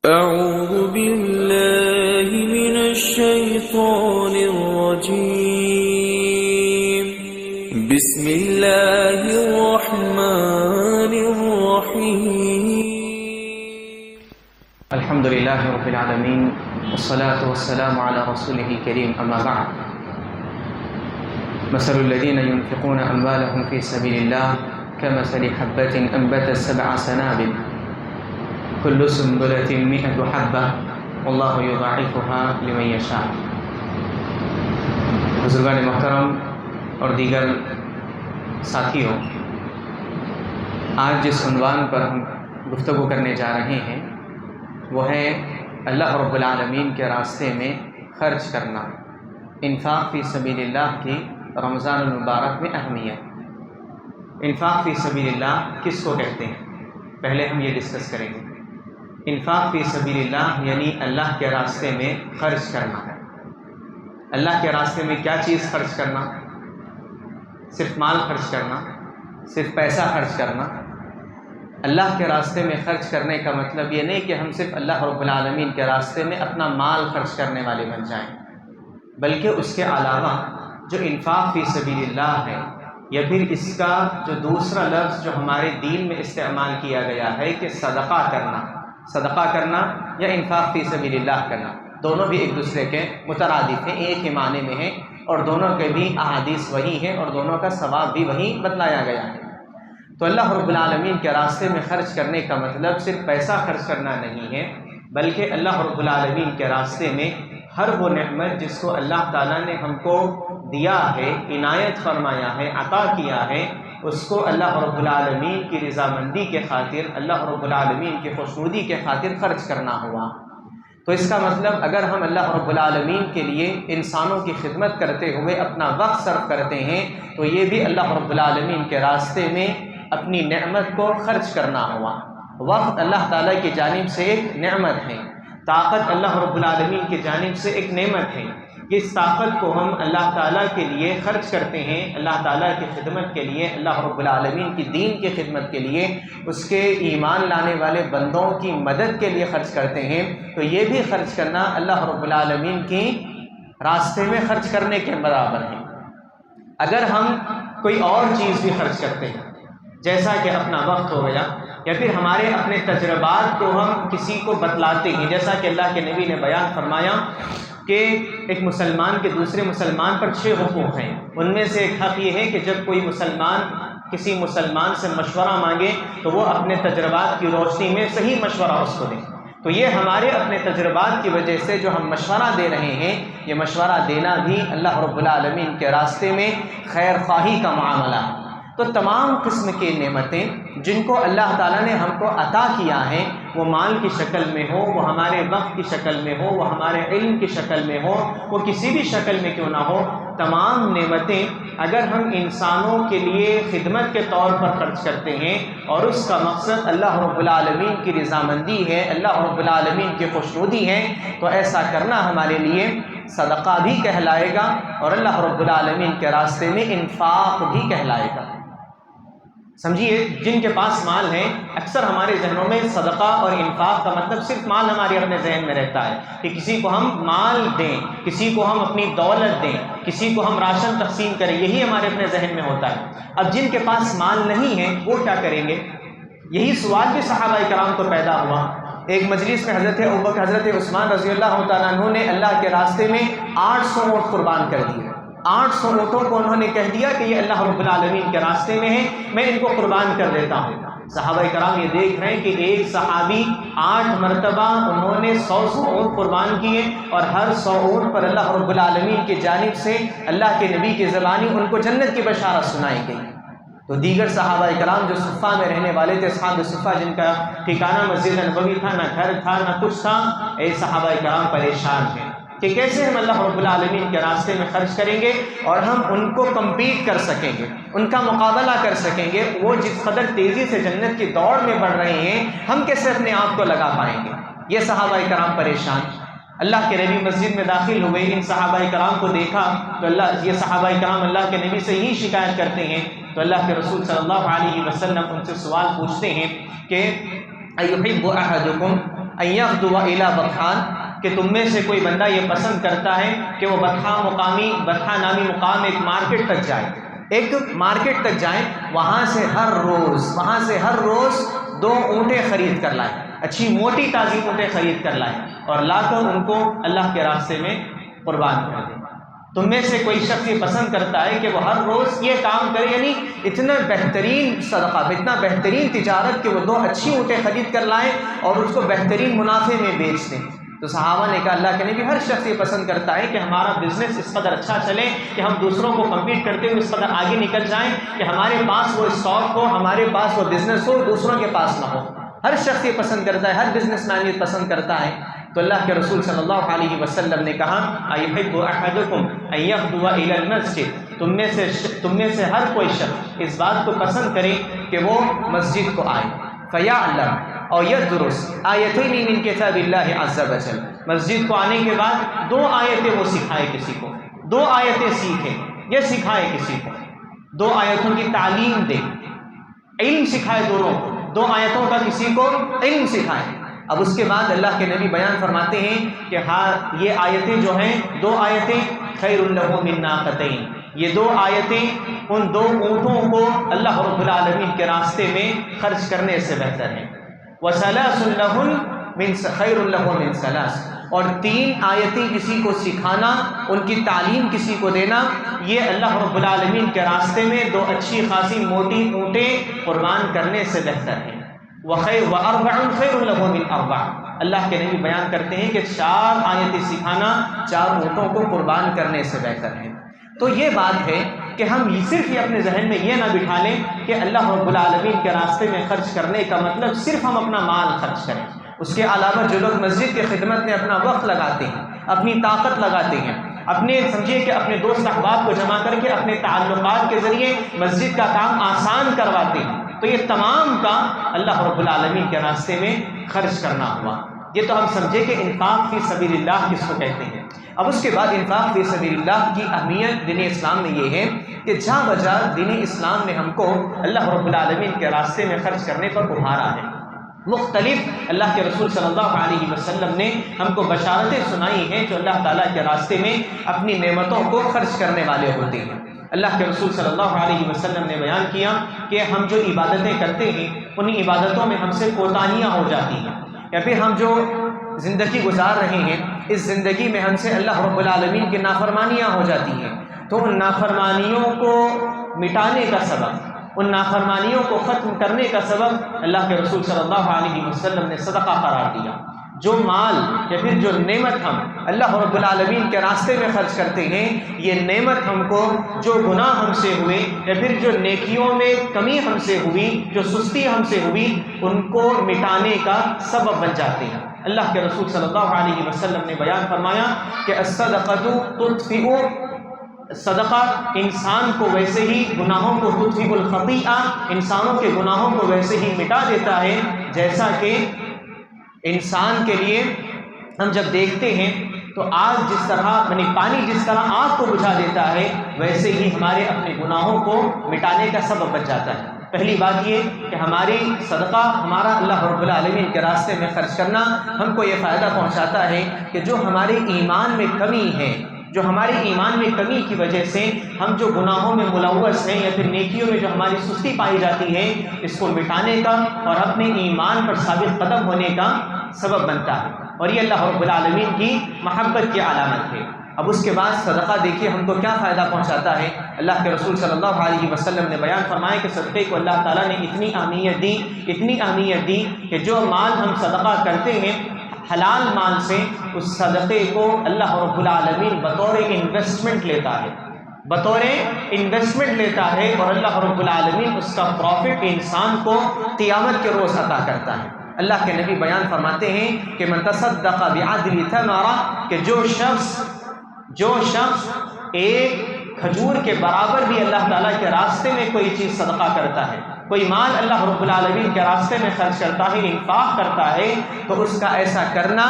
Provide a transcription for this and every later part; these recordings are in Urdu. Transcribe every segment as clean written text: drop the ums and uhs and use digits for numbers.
أعوذ بالله من الشيطان الرجيم. بسم الله الرحمن الرحيم. الحمد لله رب العالمين والصلاة والسلام على رسوله الكريم أما بعد. مثل الذين ينفقون أموالهم في سبيل الله كمثل حبة أنبتت 7 سنابل كل سنبلة 100 حبة والله يضاعفها لمن يشاء. بزرگان محترم اور دیگر ساتھیوں، آج جس عنوان پر ہم گفتگو کرنے جا رہے ہیں وہ ہے اللہ رب العالمین کے راستے میں خرچ کرنا، انفاق فی سبیل اللہ کی رمضان المبارک میں اہمیت۔ انفاق فی سبیل اللہ کس کو کہتے ہیں، پہلے ہم یہ ڈسکس کریں گے۔ انفاق فی سبیل اللہ یعنی اللہ کے راستے میں خرچ کرنا ہے۔ اللہ کے راستے میں کیا چیز خرچ کرنا؟ صرف مال خرچ کرنا، صرف پیسہ خرچ کرنا؟ اللہ کے راستے میں خرچ کرنے کا مطلب یہ نہیں کہ ہم صرف اللہ رب العالمین کے راستے میں اپنا مال خرچ کرنے والے بن جائیں، بلکہ اس کے علاوہ جو انفاق فی سبیل اللہ ہے، یا پھر اس کا جو دوسرا لفظ جو ہمارے دین میں استعمال کیا گیا ہے کہ صدقہ کرنا یا انفاق فی سبیل اللہ کرنا، دونوں بھی ایک دوسرے کے مترادف ہیں، ایک ہی معنی میں ہیں، اور دونوں کے بھی احادیث وہی ہیں اور دونوں کا ثواب بھی وہی بتلایا گیا ہے۔ تو اللہ رب العالمین کے راستے میں خرچ کرنے کا مطلب صرف پیسہ خرچ کرنا نہیں ہے، بلکہ اللہ رب العالمین کے راستے میں ہر وہ نعمت جس کو اللہ تعالیٰ نے ہم کو دیا ہے، عنایت فرمایا ہے، عطا کیا ہے، اس کو اللہ رب العالمین کی رضامندی کے خاطر، اللہ رب العالمین کی خوشنودی کے خاطر خرچ کرنا ہوا۔ تو اس کا مطلب اگر ہم اللہ رب العالمین کے لیے انسانوں کی خدمت کرتے ہوئے اپنا وقت صرف کرتے ہیں تو یہ بھی اللہ رب العالمین کے راستے میں اپنی نعمت کو خرچ کرنا ہوا۔ وقت اللہ تعالیٰ کی جانب سے ایک نعمت ہے، طاقت اللہ رب العالمین کی جانب سے ایک نعمت ہے۔ اس طاقت کو ہم اللہ تعالیٰ کے لیے خرچ کرتے ہیں، اللہ تعالیٰ کی خدمت کے لیے، اللہ رب العالمین کی دین کی خدمت کے لیے، اس کے ایمان لانے والے بندوں کی مدد کے لیے خرچ کرتے ہیں، تو یہ بھی خرچ کرنا اللہ رب العالمین کی راستے میں خرچ کرنے کے برابر ہے۔ اگر ہم کوئی اور چیز بھی خرچ کرتے ہیں، جیسا کہ اپنا وقت ہو گیا، یا پھر ہمارے اپنے تجربات کو ہم کسی کو بتلاتے ہیں، جیسا کہ اللہ کے نبی نے بیان فرمایا کہ ایک مسلمان کے دوسرے مسلمان پر 6 حقوق ہیں، ان میں سے ایک حق یہ ہے کہ جب کوئی مسلمان کسی مسلمان سے مشورہ مانگے تو وہ اپنے تجربات کی روشنی میں صحیح مشورہ اس کو دیں۔ تو یہ ہمارے اپنے تجربات کی وجہ سے جو ہم مشورہ دے رہے ہیں، یہ مشورہ دینا بھی اللہ رب العالمین کے راستے میں خیر خواہی کا معاملہ ہے۔ تو تمام قسم کی نعمتیں جن کو اللہ تعالیٰ نے ہم کو عطا کیا ہے، وہ مال کی شکل میں ہو، وہ ہمارے وقت کی شکل میں ہو، وہ ہمارے علم کی شکل میں ہو، وہ کسی بھی شکل میں کیوں نہ ہو، تمام نعمتیں اگر ہم انسانوں کے لیے خدمت کے طور پر خرچ کرتے ہیں اور اس کا مقصد اللہ رب العالمین کی رضامندی ہے، اللہ رب العالمین کی خوشنودی ہے، تو ایسا کرنا ہمارے لیے صدقہ بھی کہلائے گا اور اللہ رب العالمین کے راستے میں انفاق بھی کہلائے گا۔ سمجھیے، جن کے پاس مال ہے، اکثر ہمارے ذہنوں میں صدقہ اور انفاق کا مطلب صرف مال ہمارے اپنے ذہن میں رہتا ہے کہ کسی کو ہم مال دیں، کسی کو ہم اپنی دولت دیں، کسی کو ہم راشن تقسیم کریں، یہی ہمارے اپنے ذہن میں ہوتا ہے۔ اب جن کے پاس مال نہیں ہے وہ کیا کریں گے؟ یہی سوال بھی صحابہ کرام کو پیدا ہوا۔ ایک مجلس میں حضرت ابوبکر، حضرت عثمان رضی اللہ تعالیٰ عنہ نے اللہ کے راستے میں 800 اونٹ قربان کر دیے۔ 800 اونٹوں کو انہوں نے کہہ دیا کہ یہ اللہ رب العالمین کے راستے میں ہے، میں ان کو قربان کر دیتا ہوں۔ صحابہ کرام یہ دیکھ رہے ہیں کہ ایک صحابی 8 مرتبہ انہوں نے 100 اونٹ قربان کیے، اور ہر 100 اونٹ پر اللہ رب العالمین کی جانب سے اللہ کے نبی کی زبانی ان کو جنت کی بشارت سنائی گئی۔ تو دیگر صحابہ کرام جو صفہ میں رہنے والے تھے، اصحاب صفہ، جن کا ٹھکانہ مسجد نبوی تھا، نہ گھر تھا نہ کچھ تھا، اے صحابہ کرام پریشان ہیں کہ کیسے ہم اللہ رب العالمین کے راستے میں خرچ کریں گے اور ہم ان کو کمپیٹ کر سکیں گے، ان کا مقابلہ کر سکیں گے۔ وہ جس قدر تیزی سے جنت کی دوڑ میں بڑھ رہے ہیں، ہم کیسے اپنے آپ کو لگا پائیں گے؟ یہ صحابہ کرام پریشان۔ اللہ کے نبی مسجد میں داخل ہوئے، ان صحابہ کرام کو دیکھا تو یہ صحابہ کرام اللہ کے نبی سے ہی شکایت کرتے ہیں، تو اللہ کے رسول صلی اللہ علیہ وسلم ان سے سوال پوچھتے ہیں کہ ایحب احدکم ان یغدو الی بطحان، کہ تم میں سے کوئی بندہ یہ پسند کرتا ہے کہ وہ بطحا نامی مقام ایک مارکیٹ تک جائیں، وہاں سے ہر روز 2 اونٹیں خرید کر لائیں، اچھی موٹی تازی اونٹیں خرید کر لائیں اور لا کر ان کو اللہ کے راستے میں قربان کر دیں۔ تم میں سے کوئی شخص یہ پسند کرتا ہے کہ وہ ہر روز یہ کام کرے، یعنی اتنا بہترین صدقہ، اتنا بہترین تجارت کہ وہ 2 اچھی اونٹیں خرید کر لائیں اور اس کو بہترین منافع میں بیچ دیں۔ تو صحابہ نے کہا اللہ کے نبی ہر شخص یہ پسند کرتا ہے کہ ہمارا بزنس اس قدر اچھا چلے کہ ہم دوسروں کو کمپیٹ کرتے ہوئے اس قدر آگے نکل جائیں کہ ہمارے پاس وہ اسٹاک ہو، ہمارے پاس وہ بزنس ہو، دوسروں کے پاس نہ ہو۔ ہر شخص یہ پسند کرتا ہے، ہر بزنس مین یہ پسند کرتا ہے۔ تو اللہ کے رسول صلی اللہ علیہ وسلم نے کہا ایحب احدکم ان یغدو الی المسجد، تم میں سے ہر کوئی شخص اس بات کو پسند کرے کہ وہ مسجد کو آئے، فیعلم اور یدرس آیتین من کتاب اللہ عز وجل، مسجد کو آنے کے بعد 2 آیتیں وہ سکھائے کسی کو، 2 آیتیں سیکھے یا سکھائے کسی کو، 2 آیتوں کی تعلیم دے، علم سکھائے دونوں کو، 2 آیتوں کا کسی کو علم سکھائے۔ اب اس کے بعد اللہ کے نبی بیان فرماتے ہیں کہ ہاں یہ آیتیں جو ہیں 2 آیتیں خیر لہ من ناقتین، یہ 2 آیتیں ان 2 اونٹوں کو اللہ رب العالمین کے راستے میں خرچ کرنے سے بہتر ہیں۔ وَثَلَاثٌ لَهُنْ خَيْرٌ لَهُ مِنْ ثَلَاثٍ، اور 3 آیتیں کسی کو سکھانا، ان کی تعلیم کسی کو دینا، یہ اللہ رب العالمین کے راستے میں 2 اچھی خاصی موٹی اونٹیں قربان کرنے سے بہتر ہیں۔ وَأَرْبَعٌ خَيْرٌ لَهُ مِنْ أَرْبَعٍ، اللہ کے نبی بیان کرتے ہیں کہ 4 آیتیں سکھانا 4 اونٹوں کو قربان کرنے سے بہتر ہے۔ تو یہ بات ہے کہ ہم صرف یہ اپنے ذہن میں یہ نہ بٹھا لیں کہ اللہ رب العالمین کے راستے میں خرچ کرنے کا مطلب صرف ہم اپنا مال خرچ کریں۔ اس کے علاوہ جو لوگ مسجد کی خدمت میں اپنا وقت لگاتے ہیں، اپنی طاقت لگاتے ہیں، سمجھیے کہ اپنے دوست احباب کو جمع کر کے اپنے تعلقات کے ذریعے مسجد کا کام آسان کرواتے ہیں، تو یہ تمام کام اللہ رب العالمین کے راستے میں خرچ کرنا ہوا۔ یہ تو ہم سمجھے کہ انفاق فی سبیل اللہ کس کو کہتے ہیں۔ اب اس کے بعد انفاق فی سبیل اللہ کی اہمیت دین اسلام میں یہ ہے کہ جہاں بجا دین اسلام نے ہم کو اللہ رب العالمین کے راستے میں خرچ کرنے پر ابھارا ہے۔ مختلف اللہ کے رسول صلی اللہ علیہ وسلم نے ہم کو بشارتیں سنائی ہیں جو اللہ تعالیٰ کے راستے میں اپنی نعمتوں کو خرچ کرنے والے ہوتے ہیں۔ اللہ کے رسول صلی اللہ علیہ وسلم نے بیان کیا کہ ہم جو عبادتیں کرتے ہیں ان عبادتوں میں ہم سے کوتاہیاں ہو جاتی ہیں، یا پھر ہم جو زندگی گزار رہے ہیں اس زندگی میں ہم سے اللہ رب العالمین کی نافرمانیاں ہو جاتی ہیں، تو ان نافرمانیوں کو مٹانے کا سبب، ان نافرمانیوں کو ختم کرنے کا سبب اللہ کے رسول صلی اللہ علیہ وسلم نے صدقہ قرار دیا۔ جو مال یا پھر جو نعمت ہم اللہ رب العالمین کے راستے میں خرچ کرتے ہیں، یہ نعمت ہم کو جو گناہ ہم سے ہوئے یا پھر جو نیکیوں میں کمی ہم سے ہوئی، جو سستی ہم سے ہوئی، ان کو مٹانے کا سبب بن جاتے ہیں۔ اللہ کے رسول صلی اللہ علیہ وسلم نے بیان فرمایا کہ الصدقۃ تطفئ، صدقہ انسان کو ویسے ہی گناہوں کو تطفئ الخطیئہ، انسانوں کے گناہوں کو ویسے ہی مٹا دیتا ہے جیسا کہ انسان کے لیے ہم جب دیکھتے ہیں تو آگ جس طرح یعنی پانی جس طرح آگ کو بجھا دیتا ہے، ویسے ہی ہمارے اپنے گناہوں کو مٹانے کا سبب بن جاتا ہے۔ پہلی بات یہ کہ ہماری صدقہ، ہمارا اللہ رب العالمین کے راستے میں خرچ کرنا ہم کو یہ فائدہ پہنچاتا ہے کہ جو ہمارے ایمان میں کمی ہے، جو ہمارے ایمان میں کمی کی وجہ سے ہم جو گناہوں میں ملوث ہیں یا پھر نیکیوں میں جو ہماری سستی پائی جاتی ہے، اس کو مٹانے کا اور اپنے ایمان پر ثابت قدم ہونے کا سبب بنتا ہے، اور یہ اللہ رب العالمین کی محبت کی علامت ہے۔ اب اس کے بعد صدقہ دیکھیے ہم کو کیا فائدہ پہنچاتا ہے۔ اللہ کے رسول صلی اللہ علیہ وسلم نے بیان فرمایا کہ صدقے کو اللہ تعالیٰ نے اتنی اہمیت دی کہ جو مال ہم صدقہ کرتے ہیں حلال مال سے، اس صدقے کو اللہ رب العالمین بطور انویسٹمنٹ لیتا ہے اور اللہ رب العالمین اس کا پروفٹ انسان کو قیامت کے روز عطا کرتا ہے۔ اللہ کے نبی بیان فرماتے ہیں کہ من تصدق بعدل ثمرہ، کہ جو شخص ایک کھجور کے برابر بھی اللہ تعالیٰ کے راستے میں کوئی چیز صدقہ کرتا ہے، کوئی مال اللہ رب العالمین کے راستے میں خرچ کرتا ہے، انفاق کرتا ہے، تو اس کا ایسا کرنا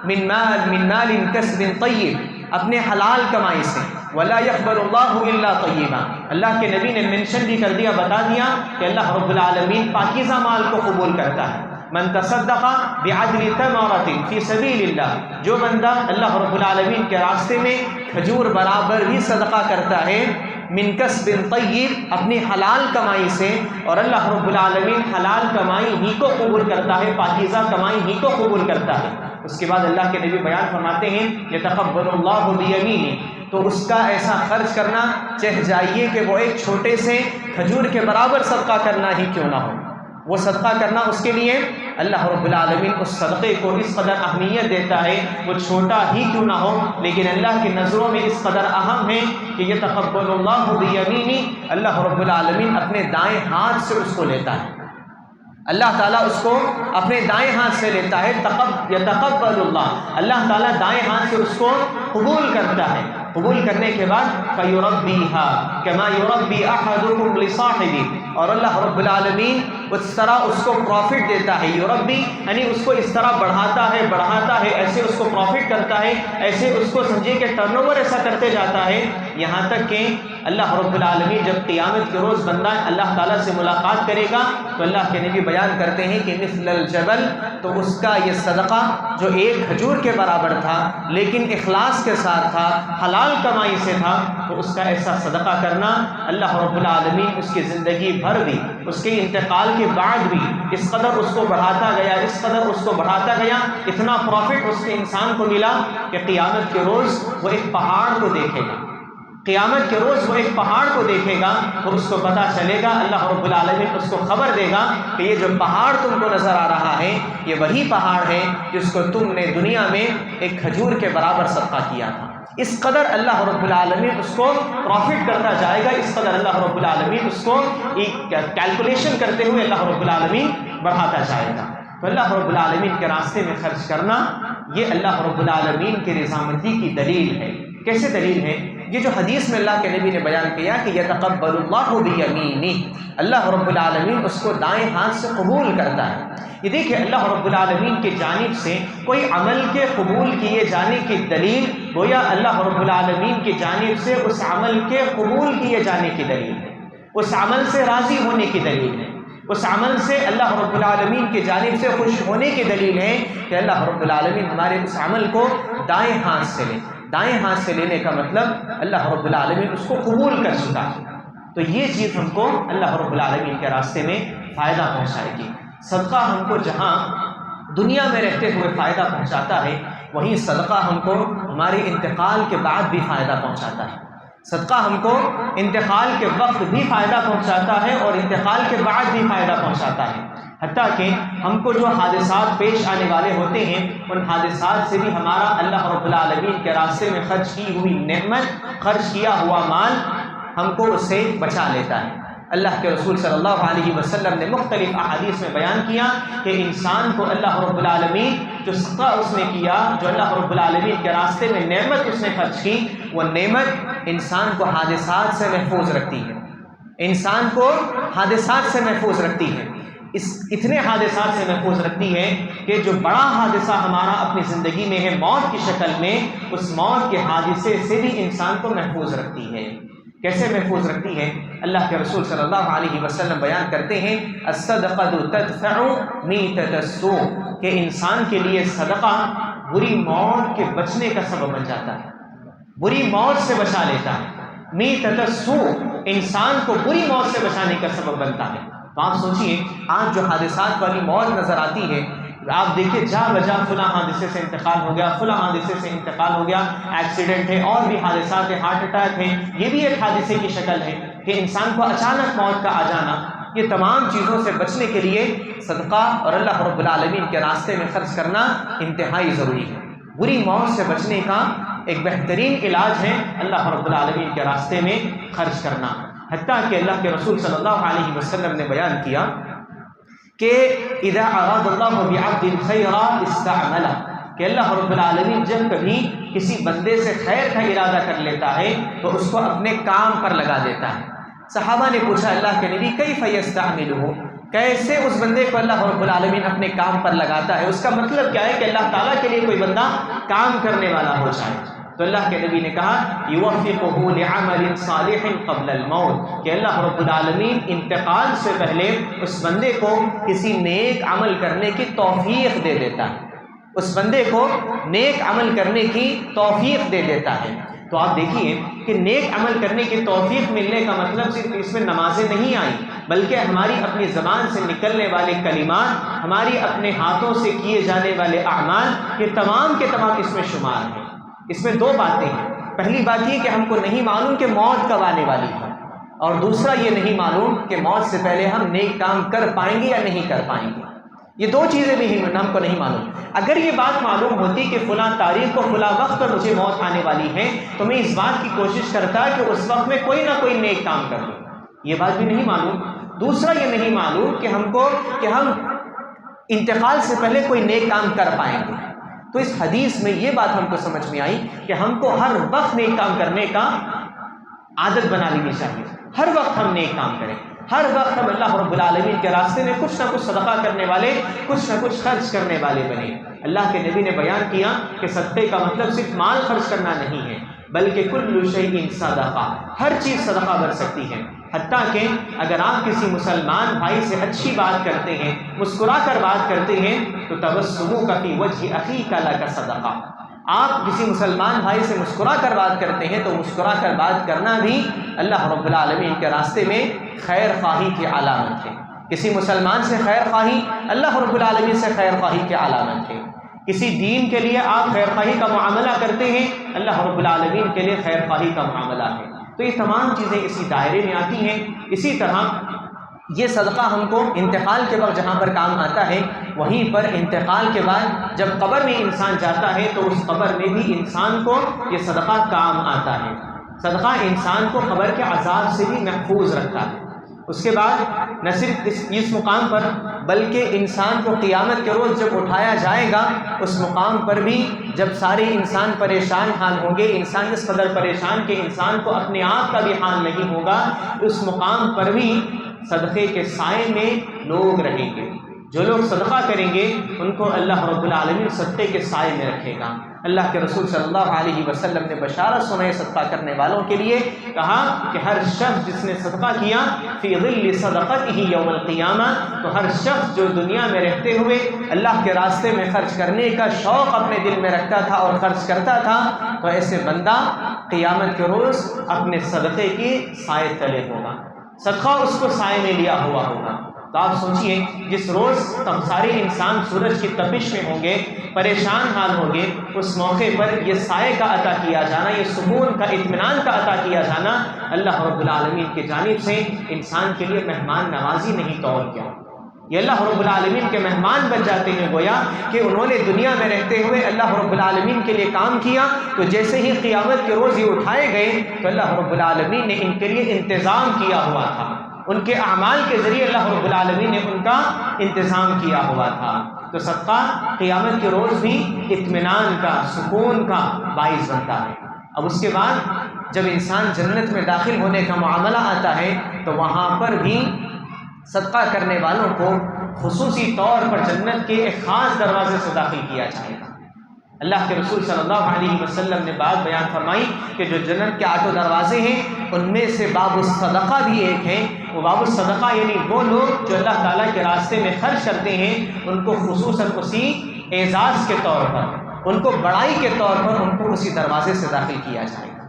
من مال کسب طیب، اپنے حلال کمائی سے، ولا يقبل اللہ الا طیبا، اللہ کے نبی نے منشن بھی کر دیا، بتا دیا کہ اللہ رب العالمین پاکیزہ مال کو قبول کرتا ہے۔ من تصدق بعدل تمرۃ فی سبیل اللہ، جو بندہ اللہ رب العالمین کے راستے میں کھجور برابر بھی صدقہ کرتا ہے، من کسب طیب، اپنی حلال کمائی سے، اور اللہ رب العالمین حلال کمائی ہی کو قبول کرتا ہے، پاکیزہ کمائی ہی کو قبول کرتا ہے۔ اس کے بعد اللہ کے نبی بیان فرماتے ہیں یتقبل اللہ بیمینہ، تو اس کا ایسا خرچ کرنا چاہیے کہ وہ ایک چھوٹے سے کھجور کے برابر صدقہ کرنا ہی کیوں نہ ہو، وہ صدقہ کرنا اس کے لیے اللہ رب العالمین اس صدقے کو اس قدر اہمیت دیتا ہے، وہ چھوٹا ہی کیوں نہ ہو لیکن اللہ کی نظروں میں اس قدر اہم ہے کہ یتقبل اللہ بیمینہ، اللہ رب العالمین اپنے دائیں ہاتھ سے اس کو لیتا ہے، اللہ تعالیٰ اس کو اپنے دائیں ہاتھ سے لیتا ہے، یتقبل اللہ، اللہ تعالیٰ دائیں ہاتھ سے اس کو قبول کرتا ہے، قبول کرنے کے بعد فَيُرَبِّيهَا كَمَا يُرَبِّي أَحَدُكُمْ لِصَاحِبِهِ، اور اللہ رب العالمین اس طرح اس کو پروفٹ دیتا ہے، یوربی یعنی اس کو اس طرح بڑھاتا ہے، ایسے اس کو پروفٹ کرتا ہے، ایسے اس کو سمجھے کہ ٹرن اوور ایسا کرتے جاتا ہے، یہاں تک کہ اللہ رب العالمین جب قیامت کے روز بندہ اللہ تعالیٰ سے ملاقات کرے گا تو اللہ کے نبی بیان کرتے ہیں کہ مثل الجبل، تو اس کا یہ صدقہ جو ایک کھجور کے برابر تھا لیکن اخلاص کے ساتھ تھا، حلال کمائی سے تھا، تو اس کا ایسا صدقہ کرنا اللہ رب العالمین اس کی زندگی بھر بھی، اس کے انتقال کے بعد بھی اس قدر اس کو بڑھاتا گیا، اتنا پروفٹ اس کے انسان کو ملا کہ قیامت کے روز وہ ایک پہاڑ کو دیکھے گا، قیامت کے روز وہ ایک پہاڑ کو دیکھے گا تو اس کو پتہ چلے گا، اللہ رب العالمین اس کو خبر دے گا کہ یہ جو پہاڑ تم کو نظر آ رہا ہے یہ وہی پہاڑ ہے جس کو تم نے دنیا میں ایک کھجور کے برابر صدقہ کیا تھا۔ اس قدر اللہ رب العالمین اس کو پروفٹ کرتا جائے گا، اس قدر اللہ رب العالمین اس کو ایک کیلکولیشن کرتے ہوئے اللہ رب العالمین بڑھاتا جائے گا۔ تو اللہ رب العالمین کے راستے میں خرچ کرنا یہ اللہ رب العالمین کی رضامندی کی دلیل ہے۔ کیسے دلیل ہے؟ یہ جو حدیث میں اللہ کے نبی نے بیان کیا کہ یتقبل اللہ بیمینہ، اللہ رب العالمین اس کو دائیں ہاتھ سے قبول کرتا ہے۔ یہ دیکھیں اللہ رب العالمین کی جانب سے کوئی عمل کے قبول کیے جانے کی دلیل گویا اللہ رب العالمین کی جانب سے اس عمل کے قبول کیے جانے کی دلیل ہے، اس عمل سے راضی ہونے کی دلیل ہے، اس عمل سے اللہ رب العالمین کی جانب سے خوش ہونے کی دلیل ہے کہ اللہ رب العالمین ہمارے اس عمل کو دائیں ہاتھ سے لے۔ دائیں ہاتھ سے لینے کا مطلب اللہ رب العالمین اس کو قبول کر چکا ہے، تو یہ چیز ہم کو اللہ رب العالمین کے راستے میں فائدہ پہنچائے گی۔ صدقہ ہم کو جہاں دنیا میں رہتے ہوئے فائدہ پہنچاتا ہے وہیں صدقہ ہم کو ہمارے انتقال کے بعد بھی فائدہ پہنچاتا ہے، صدقہ ہم کو انتقال کے وقت بھی فائدہ پہنچاتا ہے اور انتقال کے بعد بھی فائدہ پہنچاتا ہے، حتیٰ کہ ہم کو جو حادثات پیش آنے والے ہوتے ہیں ان حادثات سے بھی ہمارا اللہ رب العالمین کے راستے میں خرچ کی ہوئی نعمت، خرچ کیا ہوا مال ہم کو اس سے بچا لیتا ہے۔ اللہ کے رسول صلی اللہ علیہ وسلم نے مختلف احادیث میں بیان کیا کہ انسان کو اللہ رب العالمین جو صدقہ اس نے کیا، جو اللہ رب العالمین کے راستے میں نعمت اس نے خرچ کی، وہ نعمت انسان کو حادثات سے محفوظ رکھتی ہے، انسان کو حادثات سے محفوظ رکھتی ہے، اتنے حادثات سے محفوظ رکھتی ہے کہ جو بڑا حادثہ ہمارا اپنی زندگی میں ہے موت کی شکل میں، اس موت کے حادثے سے بھی انسان کو محفوظ رکھتی ہے۔ کیسے محفوظ رکھتی ہے؟ اللہ کے رسول صلی اللہ علیہ وسلم بیان کرتے ہیں الصدقۃ تدفع میتۃ السوء، کہ انسان کے لیے صدقہ بری موت کے بچنے کا سبب بن جاتا ہے، بری موت سے بچا لیتا ہے۔ میتۃ السوء انسان کو بری موت سے بچانے کا سبب بنتا ہے۔ تو آپ سوچئے آج جو حادثات والی موت نظر آتی ہے، آپ دیکھیے جا بجا فلاں حادثے سے انتقال ہو گیا، فلاں حادثے سے انتقال ہو گیا، ایکسیڈنٹ ہے اور بھی حادثات ہیں، ہارٹ اٹیک ہے، یہ بھی ایک حادثے کی شکل ہے کہ انسان کو اچانک موت کا آ جانا۔ یہ تمام چیزوں سے بچنے کے لیے صدقہ اور اللہ رب العالمین کے راستے میں خرچ کرنا انتہائی ضروری ہے۔ بری موت سے بچنے کا ایک بہترین علاج ہے اللہ رب العالمین کے راستے میں خرچ کرنا، حتیٰ کہ اللہ کے رسول صلی اللہ علیہ وسلم نے بیان کیا کہ اذا اراد اللہ بعبد خیرا استعملہ، کہ اللہ رب العالمین جب کبھی کسی بندے سے خیر کا ارادہ کر لیتا ہے تو اس کو اپنے کام پر لگا دیتا ہے۔ صحابہ نے پوچھا اللہ کے نبی کیف یستعملہ، کیسے اس بندے کو اللہ رب العالمین اپنے کام پر لگاتا ہے؟ اس کا مطلب کیا ہے کہ اللہ تعالیٰ کے لیے کوئی بندہ کام کرنے والا ہو جائے؟ تو اللہ کے نبی نے کہا یوفقہ لعمل صالح قبل الموت، کہ اللہ رب العالمین انتقال سے پہلے اس بندے کو کسی نیک عمل کرنے کی توفیق دے دیتا ہے، اس بندے کو نیک عمل کرنے کی توفیق دے دیتا ہے۔ تو آپ دیکھیے کہ نیک عمل کرنے کی توفیق ملنے کا مطلب صرف اس میں نمازیں نہیں آئیں، بلکہ ہماری اپنی زبان سے نکلنے والے کلمات، ہماری اپنے ہاتھوں سے کیے جانے والے اعمال، یہ تمام کے تمام اس میں شمار ہیں۔ اس میں دو باتیں ہیں، پہلی بات یہ کہ ہم کو نہیں معلوم کہ موت کب آنے والی ہے، اور دوسرا یہ نہیں معلوم کہ موت سے پہلے ہم نیک کام کر پائیں گے یا نہیں کر پائیں گے۔ یہ دو چیزیں بھی ہم کو نہیں معلوم۔ اگر یہ بات معلوم ہوتی کہ فلاں تاریخ کو فلاں وقت پر مجھے موت آنے والی ہے تو میں اس بات کی کوشش کرتا کہ اس وقت میں کوئی نہ کوئی نیک کام کر لوں، یہ بات بھی نہیں معلوم۔ دوسرا یہ نہیں معلوم کہ ہم انتقال سے پہلے کوئی نیک کام کر پائیں گے۔ تو اس حدیث میں یہ بات ہم کو سمجھ میں آئی کہ ہم کو ہر وقت نیک کام کرنے کا عادت بنا لینی چاہیے، ہر وقت ہم نیک کام کریں، ہر وقت ہم اللہ رب العالمین کے راستے میں کچھ نہ کچھ صدقہ کرنے والے، کچھ نہ کچھ خرچ کرنے والے بنے۔ اللہ کے نبی نے بیان کیا کہ صدقے کا مطلب صرف مال خرچ کرنا نہیں ہے، بلکہ کل شیء صدقہ، ہر چیز صدقہ بن سکتی ہے۔ حتیٰ کہ اگر آپ کسی مسلمان بھائی سے اچھی بات کرتے ہیں، مسکرا کر بات کرتے ہیں، تو تبسمک فی وجہ اخیک لک صدقہ، آپ کسی مسلمان بھائی سے مسکرا کر بات کرتے ہیں تو مسکرا کر بات کرنا بھی اللہ رب العالمین کے راستے میں خیر خواہی کی علامت ہے۔ کسی مسلمان سے خیر خواہی اللہ رب العالمین سے خیر خواہی کی علامت ہے۔ کسی دین کے لیے آپ خیر خواہی کا معاملہ کرتے ہیں، اللہ رب العالمین کے لیے خیر خواہی کا معاملہ ہے۔ تو یہ تمام چیزیں اسی دائرے میں آتی ہیں۔ اسی طرح یہ صدقہ ہم کو انتقال کے وقت جہاں پر کام آتا ہے، وہیں پر انتقال کے بعد جب قبر میں انسان جاتا ہے تو اس قبر میں بھی انسان کو یہ صدقہ کام آتا ہے۔ صدقہ انسان کو قبر کے عذاب سے بھی محفوظ رکھتا ہے۔ اس کے بعد نہ صرف اس مقام پر بلکہ انسان کو قیامت کے روز جب اٹھایا جائے گا، اس مقام پر بھی جب سارے انسان پریشان حال ہوں گے، انسان اس قدر پریشان کہ انسان کو اپنے آپ کا بھی حال نہیں ہوگا، اس مقام پر بھی صدقے کے سائے میں لوگ رہیں گے۔ جو لوگ صدقہ کریں گے ان کو اللہ رب العالمین صدقے کے سائے میں رکھے گا۔ اللہ کے رسول صلی اللہ علیہ وسلم نے بشارت سنائی صدقہ کرنے والوں کے لیے، کہا کہ ہر شخص جس نے صدقہ کیا فی ظل صدقتہ یوم القیامہ، تو ہر شخص جو دنیا میں رہتے ہوئے اللہ کے راستے میں خرچ کرنے کا شوق اپنے دل میں رکھتا تھا اور خرچ کرتا تھا، تو ایسے بندہ قیامت کے روز اپنے صدقے کے سائے تلے ہوگا، صدقہ اس کو سائے میں لیا ہوا ہوگا۔ تو آپ سوچئے جس روز سارے انسان سورج کی تپش میں ہوں گے، پریشان حال ہوں گے، اس موقع پر یہ سائے کا عطا کیا جانا، یہ سکون کا، اطمینان کا عطا کیا جانا اللہ رب العالمین کی جانب سے انسان کے لیے مہمان نوازی نہیں تو اور کیا، یہ اللہ رب العالمین کے مہمان بن جاتے ہیں۔ گویا کہ انہوں نے دنیا میں رہتے ہوئے اللہ رب العالمین کے لیے کام کیا، تو جیسے ہی قیامت کے روز یہ اٹھائے گئے تو اللہ رب العالمین نے ان کے لیے انتظام کیا ہوا تھا، ان کے اعمال کے ذریعے اللہ رب العالمین نے ان کا انتظام کیا ہوا تھا۔ تو صدقہ قیامت کے روز بھی اطمینان کا، سکون کا باعث بنتا ہے۔ اب اس کے بعد جب انسان جنت میں داخل ہونے کا معاملہ آتا ہے تو وہاں پر بھی صدقہ کرنے والوں کو خصوصی طور پر جنت کے ایک خاص دروازے سے داخل کیا جائے گا۔ اللہ کے رسول صلی اللہ علیہ وسلم نے بات بیان فرمائی کہ جو جنت کے 8 دروازے ہیں ان میں سے باب الصدقہ بھی ایک ہے۔ وہ باب الصدقہ یعنی وہ لوگ جو اللہ تعالیٰ کے راستے میں خرچ کرتے ہیں، ان کو خصوصاً اسی اعزاز کے طور پر، ان کو بڑائی کے طور پر ان کو اسی دروازے سے داخل کیا جائے گا۔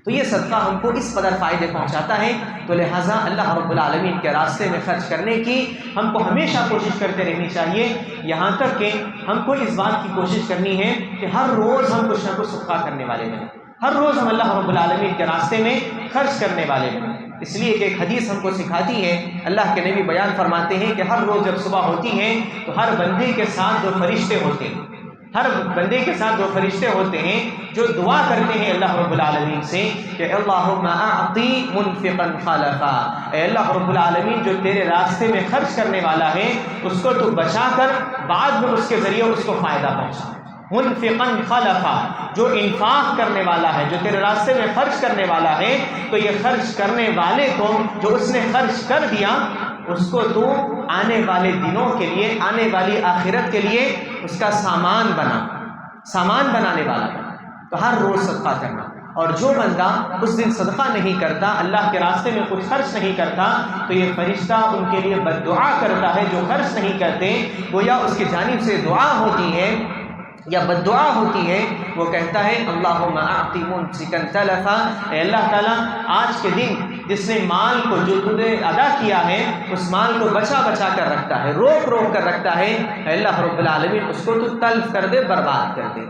تو یہ صدقہ ہم کو اس قدر فائدے پہنچاتا ہے، تو لہٰذا اللہ رب العالمین کے راستے میں خرچ کرنے کی ہم کو ہمیشہ کوشش کرتے رہنی چاہیے، یہاں تک کہ ہم کو اس بات کی کوشش کرنی ہے کہ ہر روز ہم کچھ نہ کچھ صدقہ کرنے والے بنیں، ہر روز ہم اللہ رب العالمین کے راستے میں خرچ کرنے والے بنیں۔ اس لیے کہ ایک حدیث ہم کو سکھاتی ہے، اللہ کے نبی بیان فرماتے ہیں کہ ہر روز جب صبح ہوتی ہے تو ہر بندے کے ساتھ 2 فرشتے ہوتے ہیں، ہر بندے کے ساتھ 2 فرشتے ہوتے ہیں جو دعا کرتے ہیں اللہ رب العالمین سے کہ اللہم اعطی منفقا خلفا، اے اللہ رب العالمین جو تیرے راستے میں خرچ کرنے والا ہے اس کو تو بچا کر بعد میں اس کے ذریعے اس کو فائدہ پہنچا۔ منفقا خلفا، جو انفاق کرنے والا ہے، جو تیرے راستے میں خرچ کرنے والا ہے، تو یہ خرچ کرنے والے کو جو اس نے خرچ کر دیا اس کو تو آنے والے دنوں کے لیے، آنے والی آخرت کے لیے اس کا سامان بنانے والا بنا۔ تو ہر روز صدقہ کرنا، اور جو بندہ اس دن صدقہ نہیں کرتا، اللہ کے راستے میں کچھ خرچ نہیں کرتا، تو یہ فرشتہ ان کے لیے بد دعا کرتا ہے۔ جو خرچ نہیں کرتے وہ یا اس کی جانب سے دعا ہوتی ہے یا بد دعا ہوتی ہے، وہ کہتا ہے اللہم اعط ممسکا تلفا، اے اللہ تعالیٰ آج کے دن جس نے مال کو جو تو نے ادا کیا ہے اس مال کو بچا کر رکھتا ہے، روک کر رکھتا ہے، اے اللہ رب العالمین اس کو تو تلف کر دے، برباد کر دے۔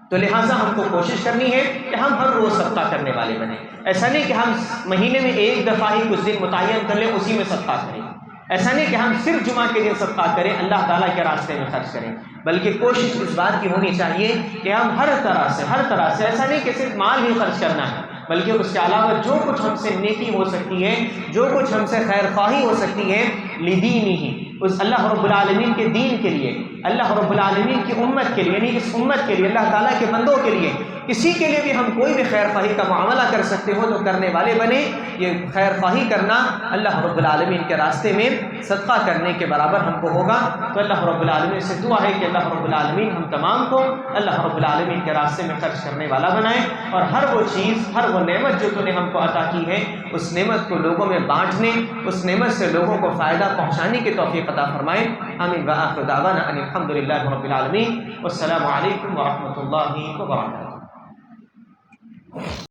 تو لہٰذا ہم کو کوشش کرنی ہے کہ ہم ہر روز صدقہ کرنے والے بنیں۔ ایسا نہیں کہ ہم مہینے میں ایک دفعہ ہی کچھ دن متعین کر لیں، اسی میں صدقہ کریں۔ ایسا نہیں کہ ہم صرف جمعہ کے دن صدقہ کریں، اللہ تعالیٰ کے راستے میں خرچ کریں، بلکہ کوشش اس بات کی ہونی چاہیے کہ ہم ہر طرح سے ایسا نہیں کہ صرف مال ہی خرچ کرنا ہے، بلکہ اس کے علاوہ جو کچھ ہم سے نیکی ہو سکتی ہے، جو کچھ ہم سے خیر خواہی ہو سکتی ہے، لدینہ، اس اللہ رب العالمین کے دین کے لیے، اللہ رب العالمین کی امت کے لیے، یعنی اس امت کے لیے، اللہ تعالیٰ کے بندوں کے لیے، کسی کے لیے بھی ہم کوئی بھی خیر خواہی کا معاملہ کر سکتے ہو تو کرنے والے بنے۔ یہ خیر خواہی کرنا اللہ رب العالمین کے راستے میں صدقہ کرنے کے برابر ہم کو ہوگا۔ تو اللہ رب العالمین سے دعا ہے کہ اللہ رب العالمین ہم تمام کو اللہ رب العالمین کے راستے میں خرچ کرنے والا بنائے، اور ہر وہ چیز، ہر وہ نعمت جو تو نے ہم کو عطا کی ہے اس نعمت کو لوگوں میں بانٹنے، اس نعمت سے لوگوں کو فائدہ پہنچانے کی توفیق عطا فرمائے۔ آمین وآخر دعوانا ان الحمدللہ رب العالمین، والسلام علیکم ورحمۃ اللہ وبرکاتہ۔